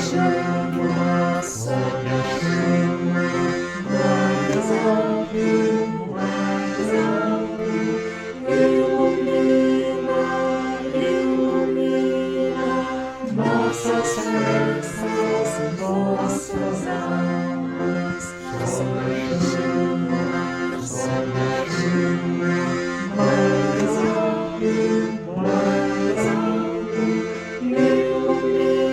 chama, sobe a chama, mais alto, ilumina, ilumina nossas forças, nossas almas. Sobe a chama, mais alto, ilumina, ilumina.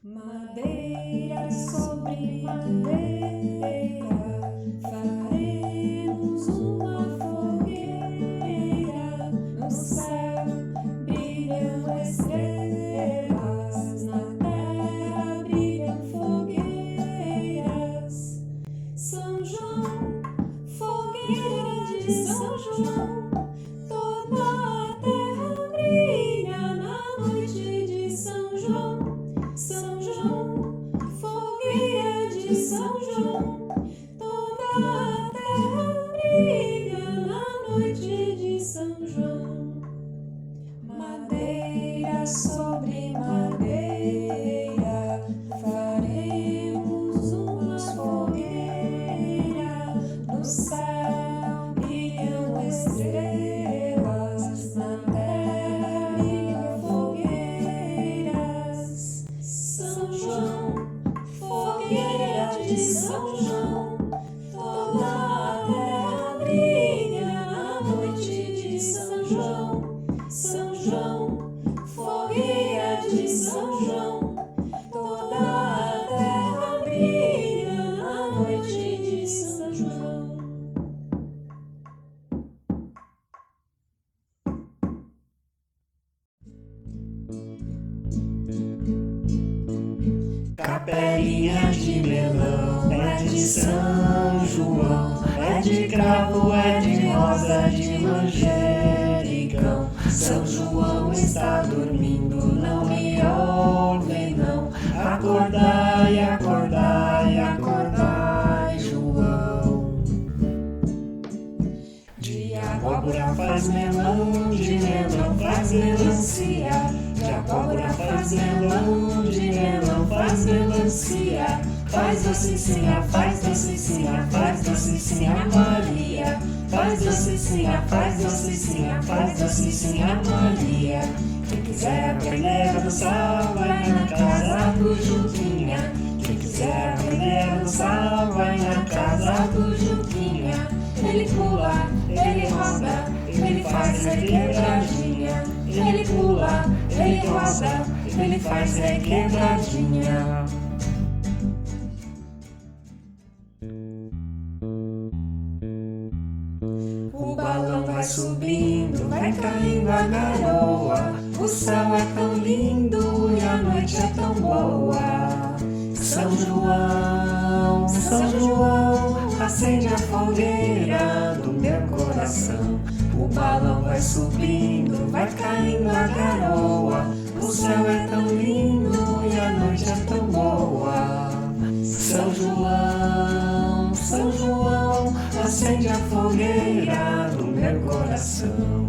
Madeira sobre madeira, faremos uma fogueira. No céu brilham estrelas, na terra brilham fogueiras. São João, fogueira de São João, toda a terra brilha na noite de São João. São João, fogueira de São João, toda a terra brilha na noite de São João. Madeira sobre madeira, faremos uma fogueira. No céu brilham estrelas, na terra brilham fogueiras. São João, fogueira de São João, toda a terra brilha na noite de São João. São João, fogueira de São João, toda a terra brilha na noite de São João. Capelinha de melão é de São João, é de cravo, é de rosa, de manjericão. São João está dormindo, não me ouve não. Acordai, acordai, acordai, João. De abóbora faz melão, de melão faz melancia. De abóbora faz melão, de melão faz melancia. Faz docecinha, faz docecinha, faz docecinha Maria. Faz docecinha, faz docecinha, faz docecinha Maria. Quem quiser aprender a dançar, vai na casa do Juquinha. Quem quiser aprender a dançar, vai na casa do Juquinha. Ele pula, ele roda, ele faz a quebradinha. Ele pula, ele roda, ele faz a quebradinha. O balão vai subindo, vai caindo a garoa. O céu é tão lindo e a noite é tão boa. São João, acende a fogueira do meu coração. O balão vai subindo, vai caindo a garoa. O céu é tão lindo e a noite é tão boa. São João, acende a fogueira do meu coração.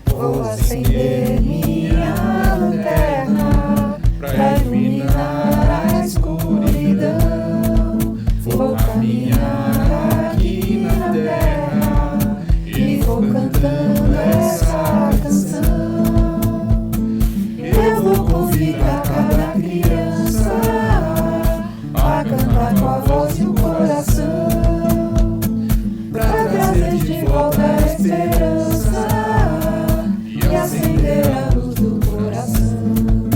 Vou acender minha lanterna pra iluminar a escuridão. Vou caminhar aqui na terra e vou cantando essa canção. Eu vou convidar cada criança a cantar com a voz e o coração, pra trazer de volta a esperança e acender a luz do coração.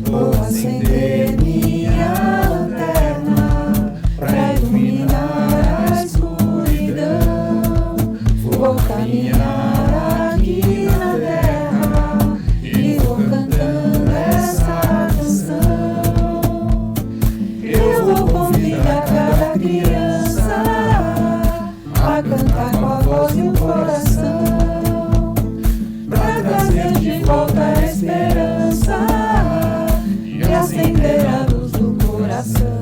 Vou acender minha lanterna pra iluminar a escuridão. Vou caminhar aqui na terra e vou cantando essa canção. Eu vou convidar cada criança a cantar com a voz e o coração, pra trazer de volta a esperança e acender a luz do coração.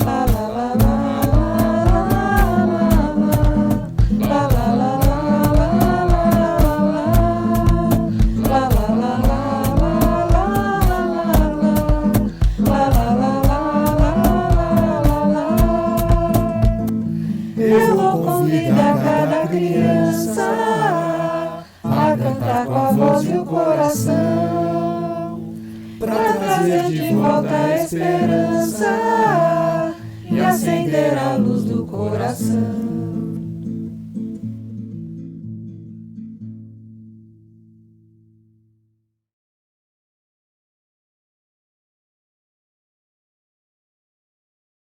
La la la la la la la la la Eu vou convidar cada criança a cantar com a voz e o coração, pra trazer de volta a esperança e acender a luz do coração.